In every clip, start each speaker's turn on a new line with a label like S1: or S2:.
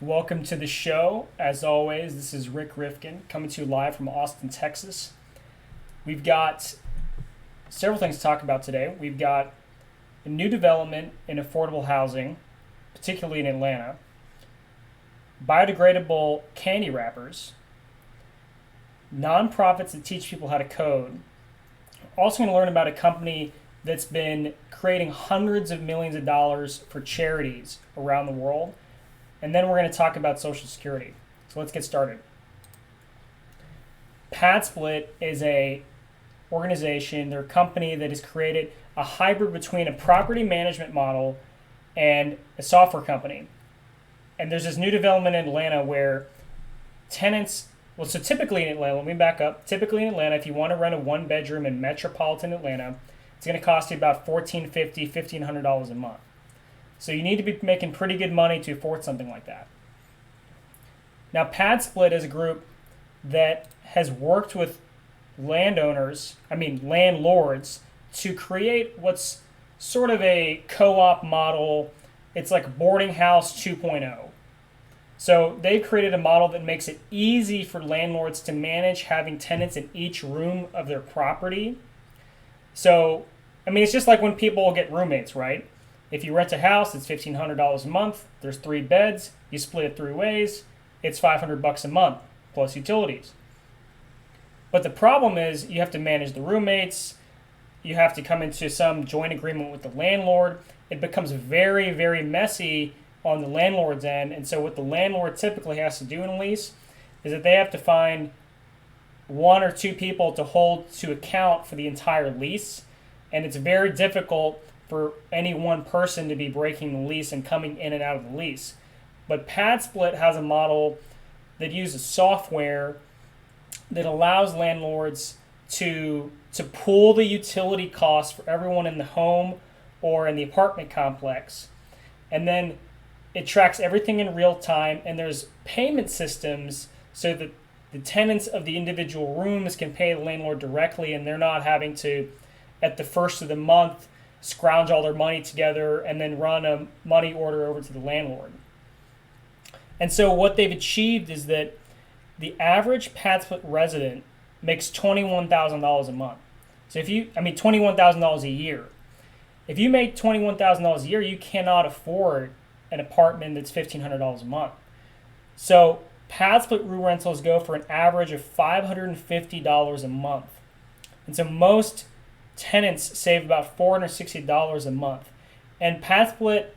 S1: Welcome to the show. As always, this is Rick Rifkin coming to you live from Austin, Texas. We've got several things to talk about today. We've got a new development in affordable housing, particularly in Atlanta, biodegradable candy wrappers, nonprofits that teach people how to code. We're also going to learn about a company that's been creating hundreds of millions of dollars for charities around the world. And then we're going to talk about Social Security. So let's get started. PadSplit is a organization, they're a company that has created a hybrid between a property management model and a software company. And there's this new development in Atlanta where tenants, so typically in Atlanta, let me back up. Typically in Atlanta, if you want to rent a one bedroom in metropolitan Atlanta, it's going to cost you about $1,450, $1,500 a month. So you need to be making pretty good money to afford something like that. Now, PadSplit is a group that has worked with landlords, to create what's sort of a co-op model. It's like boarding house 2.0. So they created a model that makes it easy for landlords to manage having tenants in each room of their property. So, it's just like when people get roommates, right? If you rent a house, it's $1,500 a month. There's 3 beds. You split it 3 ways. It's $500 a month plus utilities. But the problem is you have to manage the roommates. You have to come into some joint agreement with the landlord. It becomes very, very messy on the landlord's end. And so what the landlord typically has to do in a lease is that they have to find 1 or 2 people to hold to account for the entire lease. And it's very difficult for any one person to be breaking the lease and coming in and out of the lease. But PadSplit has a model that uses software that allows landlords to pool the utility costs for everyone in the home or in the apartment complex. And then it tracks everything in real time, and there's payment systems so that the tenants of the individual rooms can pay the landlord directly, and they're not having to, at the first of the month, scrounge all their money together and then run a money order over to the landlord. And so what they've achieved is that the average PadSplit resident makes $21,000 a month. So $21,000 a year. If you make $21,000 a year, you cannot afford an apartment that's $1,500 a month. So PadSplit room rentals go for an average of $550 a month. And so most tenants save about $460 a month. And PadSplit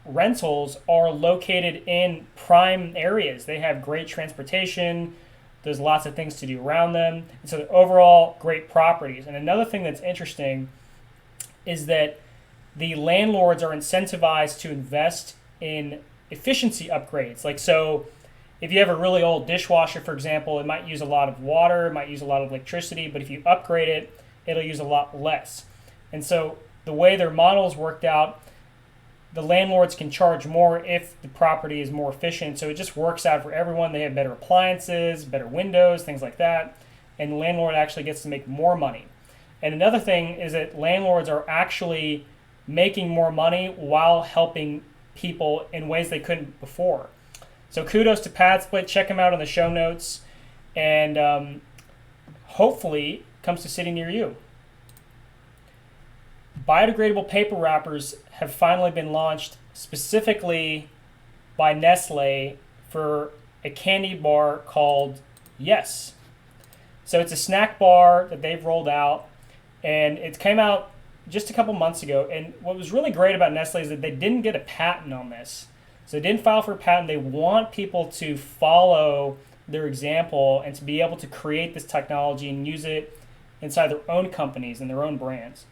S1: rentals are located in prime areas. They have great transportation. There's lots of things to do around them. And so they're overall great properties. And another thing that's interesting is that the landlords are incentivized to invest in efficiency upgrades. So if you have a really old dishwasher, for example, it might use a lot of water, it might use a lot of electricity, but if you upgrade it, it'll use a lot less. And so the way their model is worked out, the landlords can charge more if the property is more efficient. So it just works out for everyone. They have better appliances, better windows, things like that. And the landlord actually gets to make more money. And another thing is that landlords are actually making more money while helping people in ways they couldn't before. So kudos to PadSplit. Check them out in the show notes. And hopefully comes to city near you. Biodegradable paper wrappers have finally been launched specifically by Nestlé for a candy bar called Yes. So it's a snack bar that they've rolled out, and it came out just a couple months ago. And what was really great about Nestlé is that they didn't get a patent on this. So they didn't file for a patent. They want people to follow their example and to be able to create this technology and use it inside their own companies and their own brands.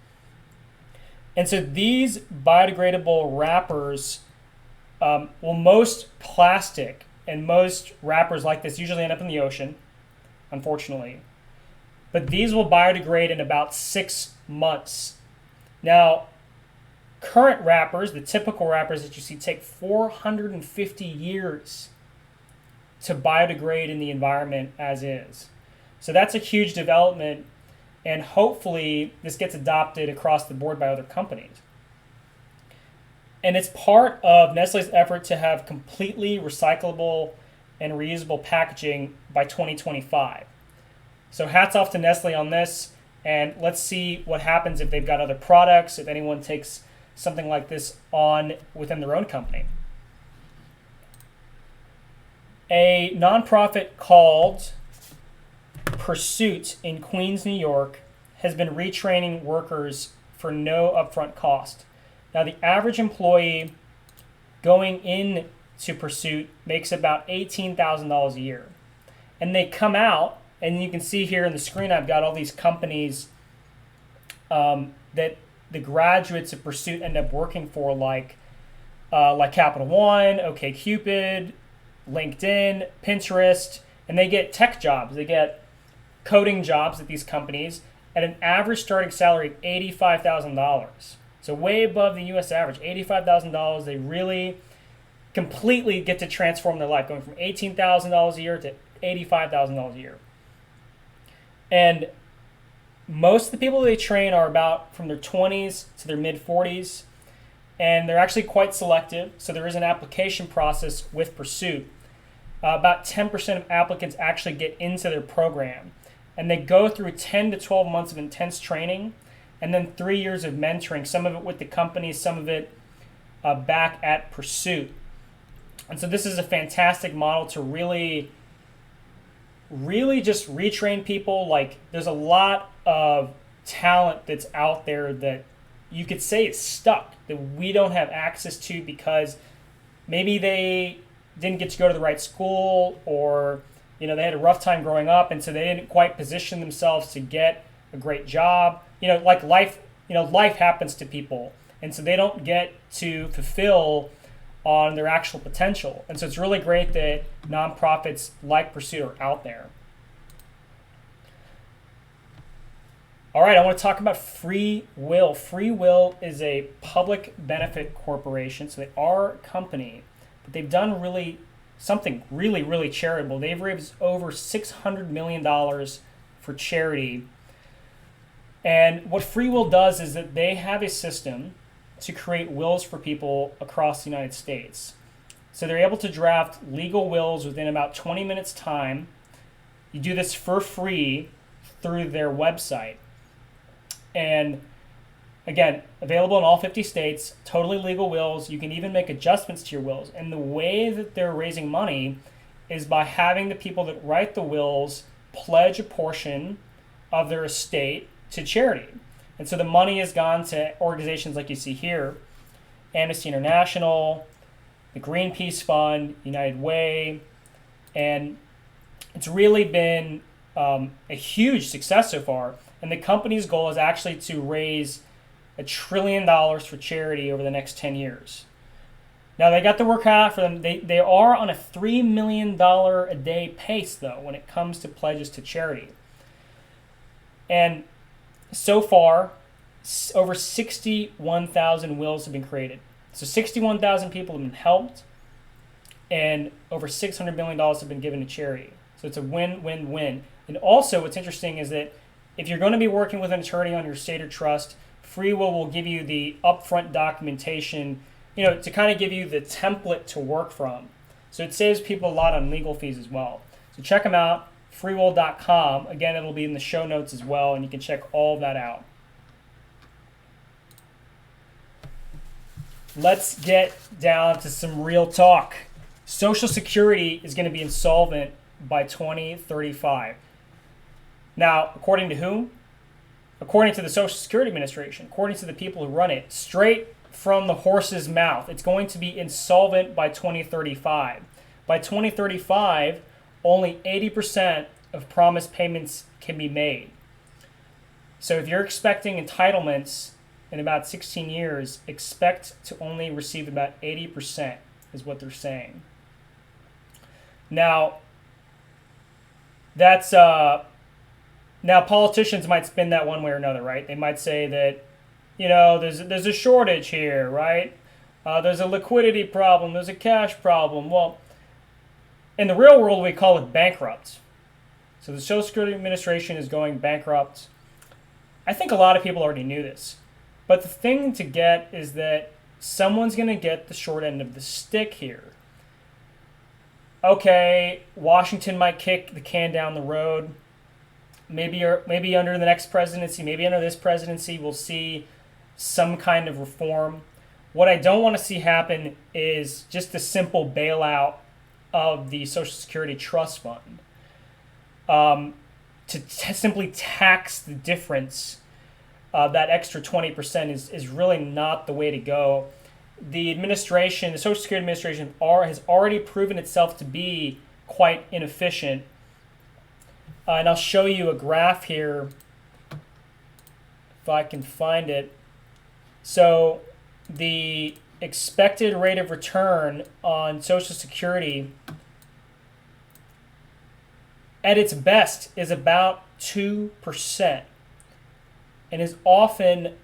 S1: And so these biodegradable wrappers, most plastic and most wrappers like this usually end up in the ocean, unfortunately. But these will biodegrade in about 6 months. Now, current wrappers, the typical wrappers that you see, take 450 years to biodegrade in the environment as is. So that's a huge development, and hopefully this gets adopted across the board by other companies. And it's part of Nestle's effort to have completely recyclable and reusable packaging by 2025. So hats off to Nestle on this, and let's see what happens if they've got other products, if anyone takes something like this on within their own company. A nonprofit called Pursuit in Queens, New York, has been retraining workers for no upfront cost. Now, the average employee going in to Pursuit makes about $18,000 a year. And they come out, and you can see here in the screen, I've got all these companies that the graduates of Pursuit end up working for, like Capital One, OkCupid, LinkedIn, Pinterest, and they get tech jobs. They get coding jobs at these companies at an average starting salary of $85,000. So way above the U.S. average, $85,000. They really completely get to transform their life, going from $18,000 a year to $85,000 a year. And most of the people they train are about from their 20s to their mid-40s, and they're actually quite selective. So there is an application process with Pursuit. About 10% of applicants actually get into their program, and they go through 10 to 12 months of intense training, and then 3 years of mentoring, some of it with the company, some of it back at Pursuit. And so this is a fantastic model to really just retrain people. Like, there's a lot of talent that's out there that you could say is stuck, that we don't have access to because maybe they didn't get to go to the right school, or they had a rough time growing up, and so they didn't quite position themselves to get a great job. Like life happens to people, and so they don't get to fulfill on their actual potential. And so it's really great that nonprofits like Pursuit are out there. All right, I want to talk about Free Will. Free Will is a public benefit corporation, so they are a company, but they've done something really charitable. They've raised over $600 million for charity. And what Free Will does is that they have a system to create wills for people across the United States. So they're able to draft legal wills within about 20 minutes time. You do this for free through their website. And again, available in all 50 states, totally legal wills. You can even make adjustments to your wills. And the way that they're raising money is by having the people that write the wills pledge a portion of their estate to charity. And so the money has gone to organizations like you see here: Amnesty International, the Greenpeace Fund, United Way, and it's really been a huge success so far. And the company's goal is actually to raise $1 trillion for charity over the next 10 years. Now, they got the work cut out for them. They are on a $3 million a day pace, though, when it comes to pledges to charity. And so far, over 61,000 wills have been created. So 61,000 people have been helped, and over $600 million have been given to charity. So it's a win-win-win. And also, what's interesting is that if you're going to be working with an attorney on your estate or trust, Free will give you the upfront documentation, to kind of give you the template to work from. So it saves people a lot on legal fees as well. So check them out, freewill.com. Again, it'll be in the show notes as well, and you can check all of that out. Let's get down to some real talk. Social Security is going to be insolvent by 2035. Now, according to whom? According to the Social Security Administration, according to the people who run it, straight from the horse's mouth, it's going to be insolvent by 2035. By 2035, only 80% of promised payments can be made. So if you're expecting entitlements in about 16 years, expect to only receive about 80%, is what they're saying. Now, that's now politicians might spin that one way or another, right? They might say that, there's a shortage here, right? There's a liquidity problem, there's a cash problem. Well, In the real world, we call it bankrupt. So the Social Security Administration is going bankrupt. I think a lot of people already knew this. But the thing to get is that someone's going to get the short end of the stick here. Okay, Washington might kick the can down the road. Maybe under the next presidency, maybe under this presidency, we'll see some kind of reform. What I don't want to see happen is just a simple bailout of the Social Security Trust Fund. Simply tax the difference, that extra 20% is really not the way to go. The administration, the Social Security Administration, has already proven itself to be quite inefficient. And I'll show you a graph here, if I can find it. So the expected rate of return on Social Security at its best is about 2%, and is often,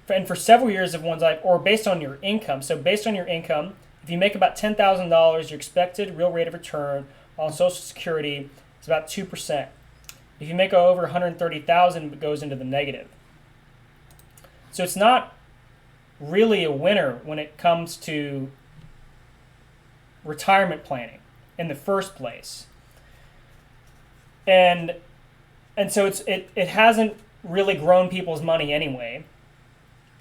S1: and for several years of one's life, or based on your income. So based on your income, if you make about $10,000, your expected real rate of return on Social Security is about 2%. If you make over $130,000, it goes into the negative. So it's not really a winner when it comes to retirement planning in the first place. And so it hasn't really grown people's money anyway.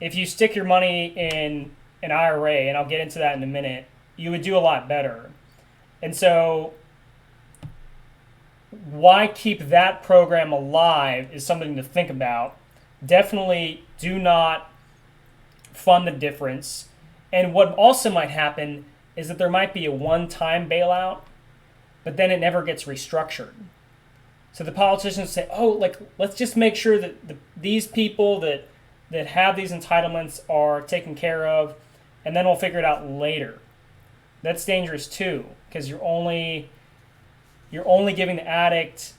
S1: If you stick your money in an IRA, and I'll get into that in a minute, you would do a lot better. And so why keep that program alive is something to think about. Definitely do not fund the difference. And what also might happen is that there might be a one-time bailout, but then it never gets restructured. So the politicians say, let's just make sure that these people that have these entitlements are taken care of, and then we'll figure it out later. That's dangerous too, because you're only giving the addict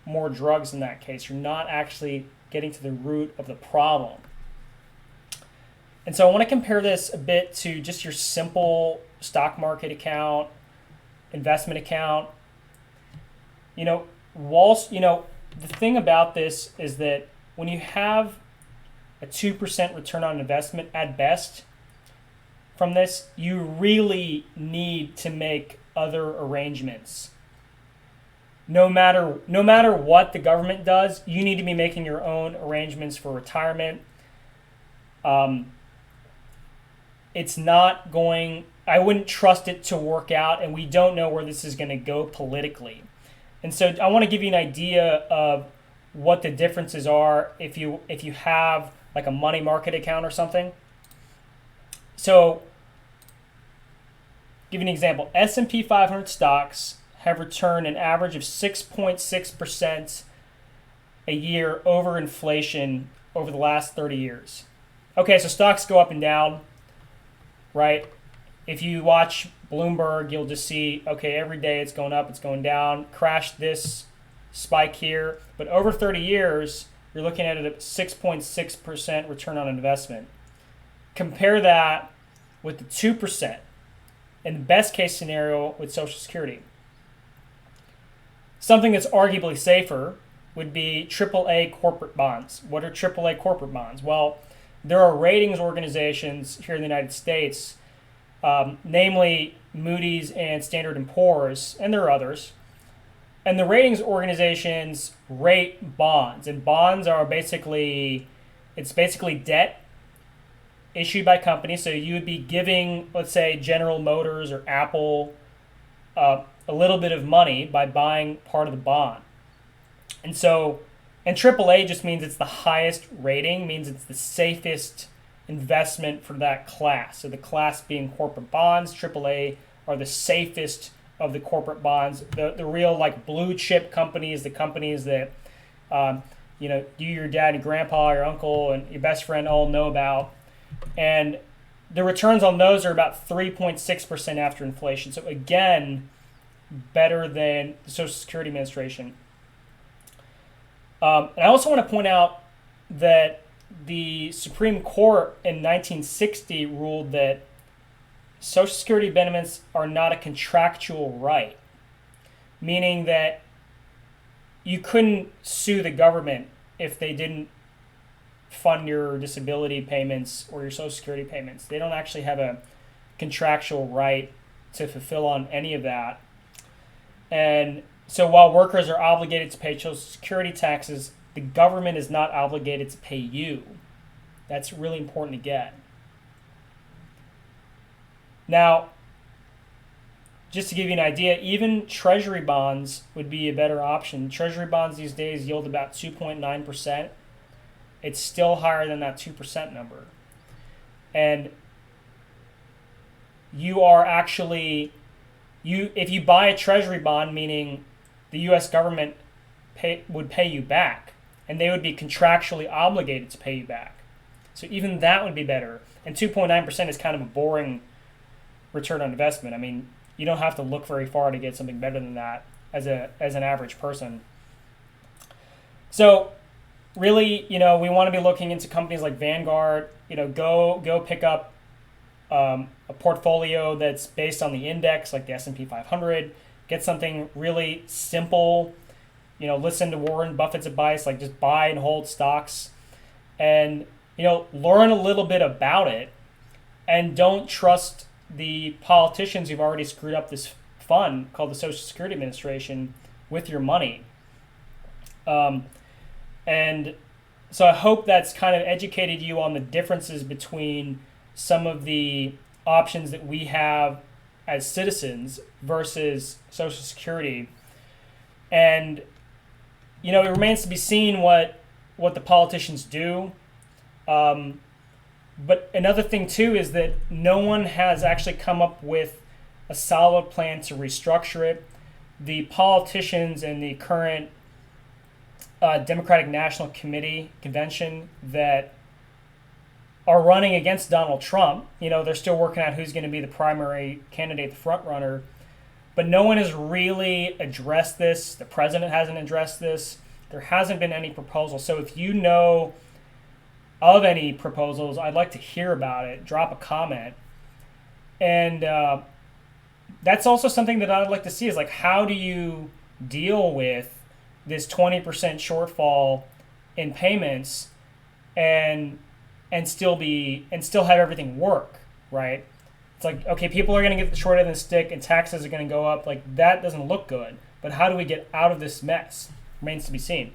S1: more drugs in that case. You're not actually getting to the root of the problem. And so I want to compare this a bit to just your simple stock market account, investment account. The thing about this is that when you have a 2% return on investment at best from this, you really need to make other arrangements. No matter what the government does, you need to be making your own arrangements for retirement. It's not going, I wouldn't trust it to work out, and we don't know where this is going to go politically. And so I want to give you an idea of what the differences are if you have like a money market account or something. So, give you an example. S&P 500 stocks have returned an average of 6.6% a year over inflation over the last 30 years. Okay, so stocks go up and down, right? If you watch Bloomberg, you'll just see, okay, every day it's going up, it's going down, crashed this, spike here. But over 30 years, you're looking at a 6.6% return on investment. Compare that with the 2% in the best case scenario with Social Security. Something that's arguably safer would be AAA corporate bonds. What are AAA corporate bonds? Well, there are ratings organizations here in the United States, namely Moody's and Standard & Poor's, and there are others. And the ratings organizations rate bonds, and bonds are basically debt issued by companies. So you would be giving, let's say, General Motors or Apple a little bit of money by buying part of the bond. And AAA just means it's the highest rating, means it's the safest investment for that class. So the class being corporate bonds, AAA are the safest of the corporate bonds. The real like blue chip companies, the companies that you, your dad, your grandpa, your uncle, and your best friend all know about. And the returns on those are about 3.6% after inflation. So again, better than the Social Security Administration. And I also want to point out that the Supreme Court in 1960 ruled that Social Security benefits are not a contractual right, meaning that you couldn't sue the government if they didn't fund your disability payments or your Social Security payments. They don't actually have a contractual right to fulfill on any of that. And so while workers are obligated to pay Social Security taxes, the government is not obligated to pay you. That's really important to get. Now, just to give you an idea, even treasury bonds would be a better option. Treasury bonds these days yield about 2.9%. It's still higher than that 2% number. And you are actually, if you buy a treasury bond, meaning the U.S. government would pay you back, and they would be contractually obligated to pay you back. So even that would be better. And 2.9% is kind of a boring return on investment. I mean, you don't have to look very far to get something better than that as an average person. So really, we want to be looking into companies like Vanguard. Go pick up a portfolio that's based on the index, like the S&P 500. Get something really simple. Listen to Warren Buffett's advice, like just buy and hold stocks, and learn a little bit about it, and don't trust the politicians who've already screwed up this fund called the Social Security Administration with your money. And so I hope that's kind of educated you on the differences between some of the options that we have as citizens versus Social Security. And, it remains to be seen what the politicians do. But another thing, too, is that no one has actually come up with a solid plan to restructure it. The politicians in the current Democratic National Committee convention that are running against Donald Trump, they're still working out who's going to be the primary candidate, the front runner. But no one has really addressed this. The president hasn't addressed this. There hasn't been any proposal. So if you know of any proposals, I'd like to hear about it. Drop a comment. And that's also something that I'd like to see is like, how do you deal with this 20% shortfall in payments and still have everything work, right? It's like, okay, people are going to get the short end of the stick and taxes are going to go up. Like, that doesn't look good. But how do we get out of this mess? Remains to be seen.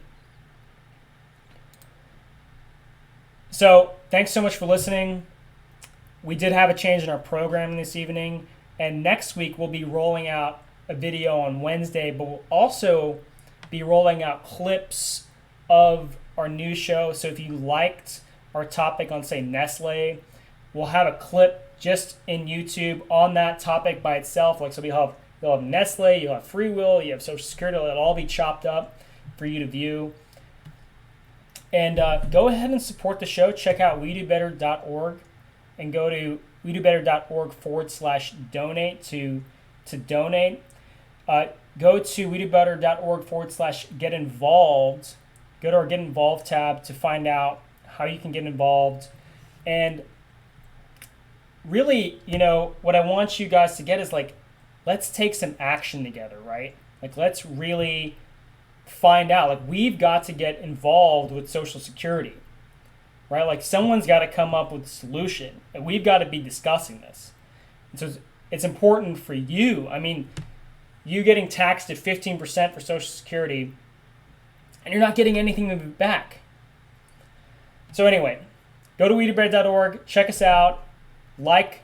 S1: So thanks so much for listening. We did have a change in our programming this evening. And next week, we'll be rolling out a video on Wednesday, but we'll also be rolling out clips of our new show. So if you liked our topic on, say, Nestlé, we'll have a clip just in YouTube on that topic by itself. Like, so you'll have Nestlé, you'll have free will, you have Social Security. It'll all be chopped up for you to view. And go ahead and support the show. Check out WeDoBetter.org and go to WeDoBetter.org/donate to donate. Go to WeDoBetter.org/get involved. Go to our Get Involved tab to find out how you can get involved. And really, what I want you guys to get is like, let's take some action together, right? Like, let's really find out. Like, we've got to get involved with Social Security, right? Like, someone's got to come up with a solution, and we've got to be discussing this. And so it's important for you. I mean, you getting taxed at 15% for Social Security, and you're not getting anything back. So anyway, go to WeDoBetter.org, check us out, like,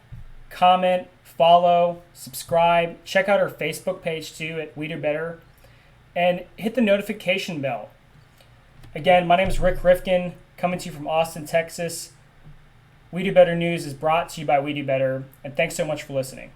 S1: comment, follow, subscribe. Check out our Facebook page too at We Do Better, and hit the notification bell. Again, my name is Rick Rifkin, coming to you from Austin, Texas. We Do Better News is brought to you by We Do Better, and thanks so much for listening.